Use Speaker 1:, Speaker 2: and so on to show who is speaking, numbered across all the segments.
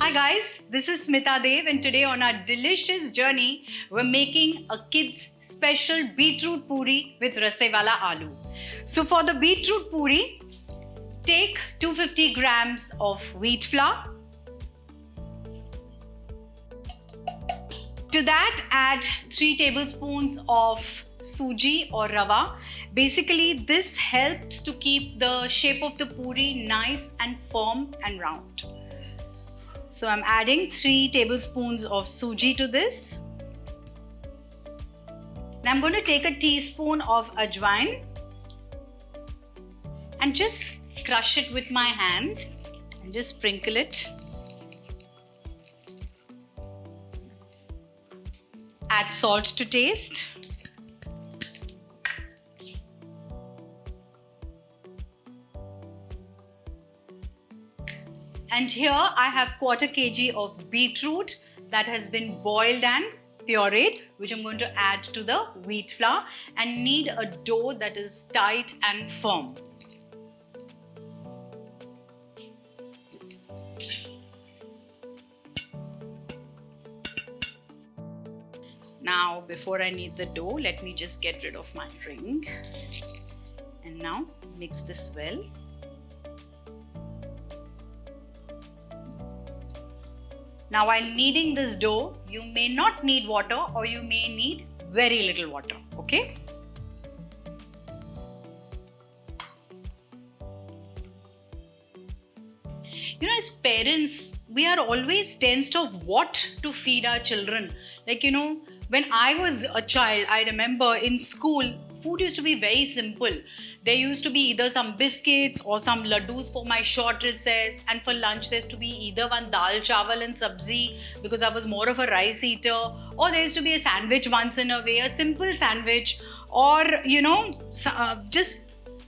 Speaker 1: Hi guys, this is Smita Dev and today on our delicious journey, we're making a kids special beetroot puri with Rasse Wale Aloo. So for the beetroot puri, take 250 grams of wheat flour. To that add 3 tablespoons of subzi or rava. Basically this helps to keep the shape of the puri nice and firm and round. So I'm adding 3 tablespoons of subzi to this. Now I'm going to take a teaspoon of ajwain and just crush it with my hands and just sprinkle it. Add salt to taste. And here I have quarter kg of beetroot that has been boiled and pureed, which I'm going to add to the wheat flour and knead a dough that is tight and firm. Now before I knead the dough, let me just get rid of my ring. And now mix this well. Now while kneading this dough, you may not need water or you may need very little water, okay? You know, as parents, we are always tensed of what to feed our children. Like, you know, when I was a child, I remember in school, food used to be very simple. There used to be either some biscuits or some laddus for my short recess, and for lunch there used to be either one dal chawal and subzi because I was more of a rice eater, or there used to be a sandwich once in a way, a simple sandwich, or you know, just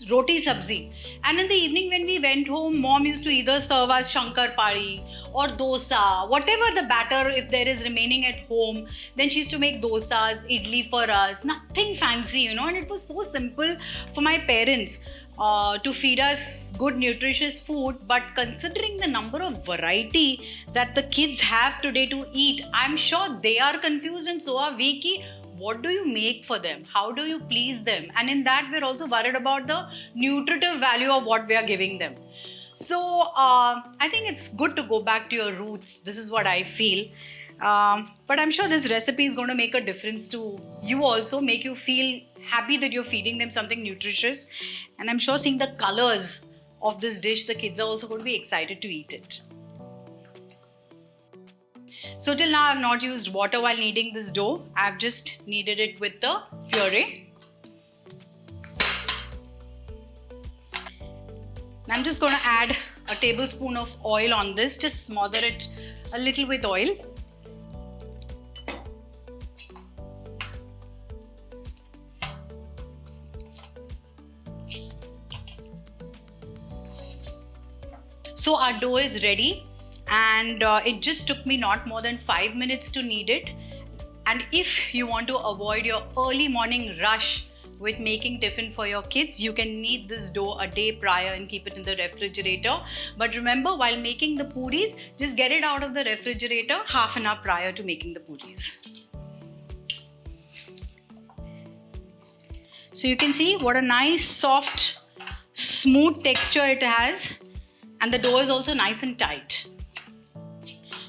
Speaker 1: roti sabzi. And in the evening when we went home, mom used to either serve us shankar padi or dosa, whatever the batter if there is remaining at home. Then she used to make dosas, idli for us, nothing fancy, you know, and it was so simple for my parents to feed us good nutritious food. But considering the number of variety that the kids have today to eat, I'm sure they are confused and so are we ki, what do you make for them? How do you please them? And in that, we're also worried about the nutritive value of what we are giving them. So I think it's good to go back to your roots. This is what I feel. But I'm sure this recipe is going to make a difference to you also, make you feel happy that you're feeding them something nutritious. And I'm sure seeing the colors of this dish, the kids are also going to be excited to eat it. So till now I have not used water while kneading this dough. I have just kneaded it with the puree. I'm just going to add a tablespoon of oil on this. Just smother it a little with oil. So our dough is ready. And it just took me not more than 5 minutes to knead it. And if you want to avoid your early morning rush with making tiffin for your kids, you can knead this dough a day prior and keep it in the refrigerator. But remember, while making the puris, just get it out of the refrigerator half an hour prior to making the puris. So you can see what a nice, soft, smooth texture it has. And the dough is also nice and tight.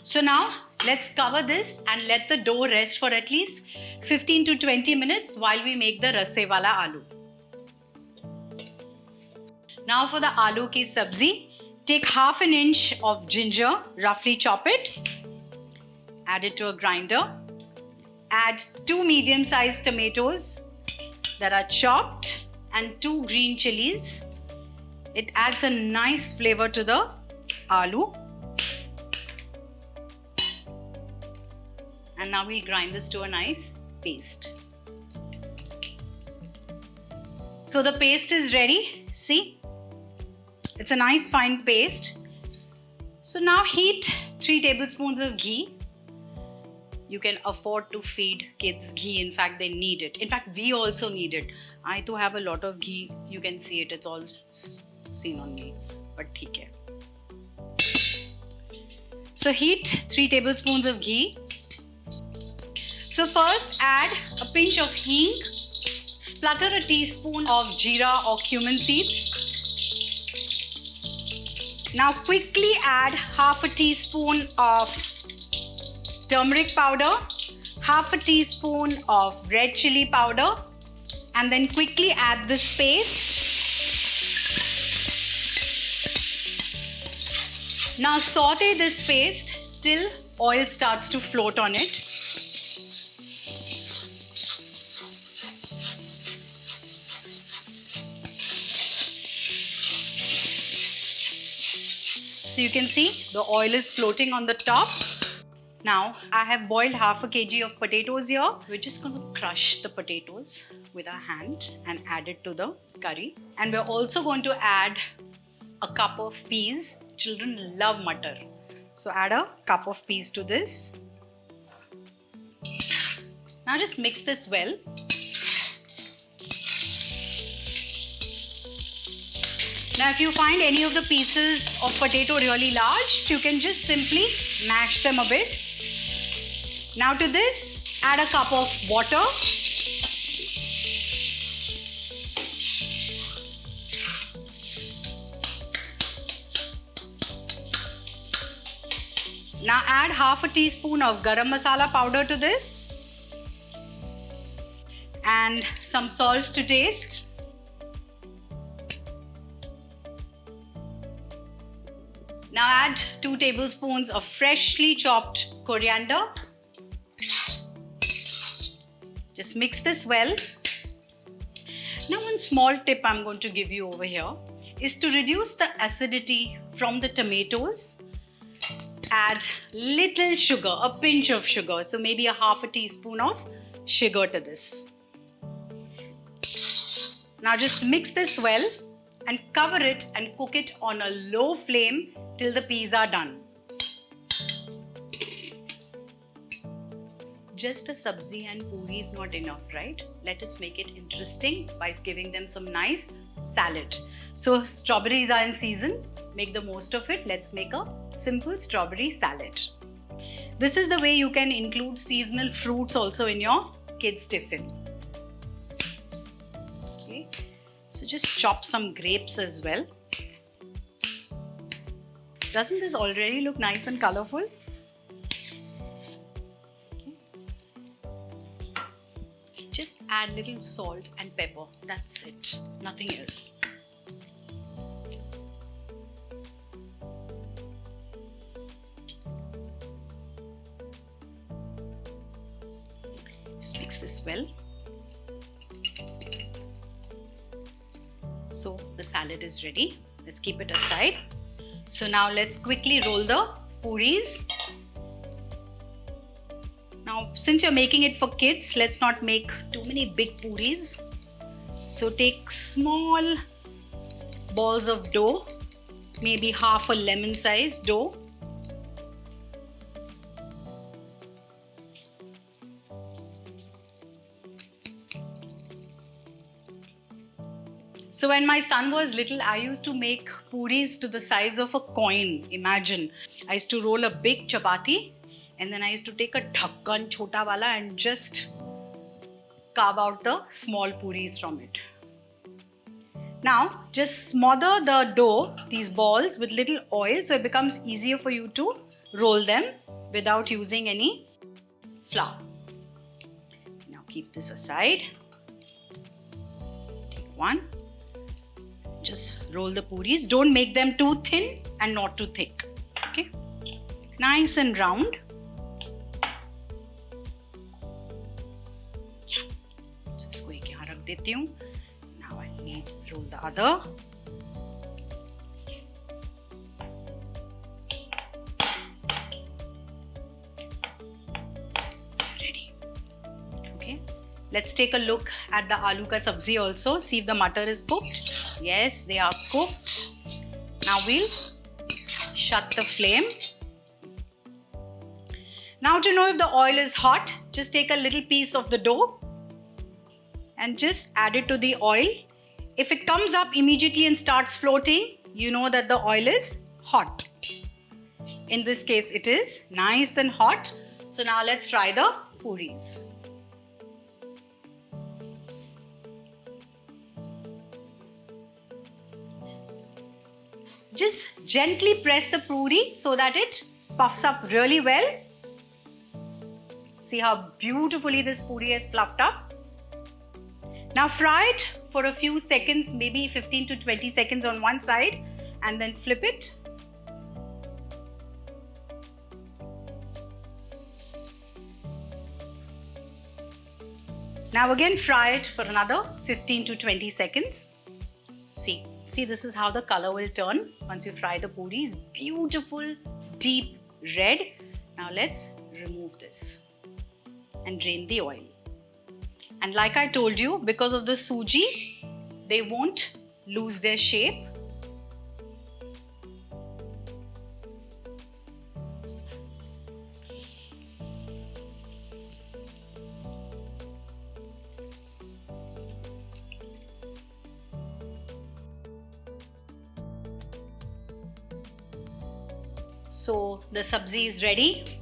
Speaker 1: So now let's cover this and let the dough rest for at least 15 to 20 minutes while we make the Rasse Wale Aloo. Now for the aloo ki sabzi, take half an inch of ginger, roughly chop it, add it to a grinder, add 2 medium-sized tomatoes that are chopped and 2 green chilies. It adds a nice flavor to the aloo. And now we'll grind this to a nice paste. So the paste is ready. See? It's a nice fine paste. So now heat 3 tablespoons of ghee. You can afford to feed kids ghee. In fact, they need it. In fact, we also need it. I too have a lot of ghee. You can see it. It's all seen on me. But theek hai. So heat 3 tablespoons of ghee. So first add a pinch of hing, splutter a teaspoon of jeera or cumin seeds. Now quickly add half a teaspoon of turmeric powder, half a teaspoon of red chili powder, and then quickly add this paste. Now saute this paste till oil starts to float on it. So you can see the oil is floating on the top. Now I have boiled half a kg of potatoes here. We're just going to crush the potatoes with our hand and add it to the curry. And we're also going to add a cup of peas. Children love mutton. So add a cup of peas to this. Now just mix this well. Now if you find any of the pieces of potato really large, you can just simply mash them a bit. Now to this, add a cup of water. Now add half a teaspoon of garam masala powder to this and some salt to taste. Now add 2 tablespoons of freshly chopped coriander. Just mix this well. Now one small tip I'm going to give you over here is to reduce the acidity from the tomatoes. Add little sugar, a pinch of sugar, so maybe a half a teaspoon of sugar to this. Now just mix this well and cover it and cook it on a low flame till the peas are done. Just a subzi and puri is not enough, right? Let us make it interesting by giving them some nice salad. So strawberries are in season. Make the most of it. Let's make a simple strawberry salad. This is the way you can include seasonal fruits also in your kids' tiffin. Okay. So just chop some grapes as well. Doesn't this already look nice and colorful? Okay. Just add little salt and pepper. That's it. Nothing else. Just mix this well. So the salad is ready. Let's keep it aside. So now let's quickly roll the puris. Now since you're making it for kids, let's not make too many big puris. So take small balls of dough, maybe half a lemon size dough. So when my son was little, I used to make puris to the size of a coin. Imagine. I used to roll a big chapati and then I used to take a dhakkan chota wala and just carve out the small puris from it. Now just smother the dough, these balls, with little oil so it becomes easier for you to roll them without using any flour. Now keep this aside. Take one. Just roll the puris. Don't make them too thin and not too thick. Okay, nice and round. Yeah. So इसको एक यहाँ रख देती हूँ. Now I need roll the other. Ready. Okay. Let's take a look at the aloo ka sabzi also. See if the mutton is cooked. Yes, they are cooked. Now we'll shut the flame. Now to know if the oil is hot, just take a little piece of the dough and just add it to the oil. If it comes up immediately and starts floating, you know that the oil is hot. In this case, it is nice and hot. So now let's fry the puris. Just gently press the puri so that it puffs up really well. See how beautifully this puri has fluffed up. Now fry it for a few seconds, maybe 15 to 20 seconds on one side, and then flip it. Now again fry it for another 15 to 20 seconds. See, this is how the color will turn once you fry the puris. Beautiful, deep red. Now let's remove this and drain the oil. And like I told you, because of the suji, they won't lose their shape. So the subzi is ready,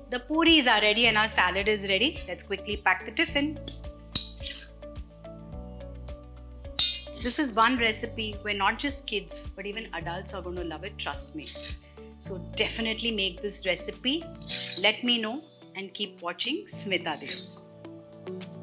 Speaker 1: the puris are ready, and our salad is ready. Let's quickly pack the tiffin. This is one recipe where not just kids but even adults are going to love it, trust me. So definitely make this recipe. Let me know and keep watching Smita Dev.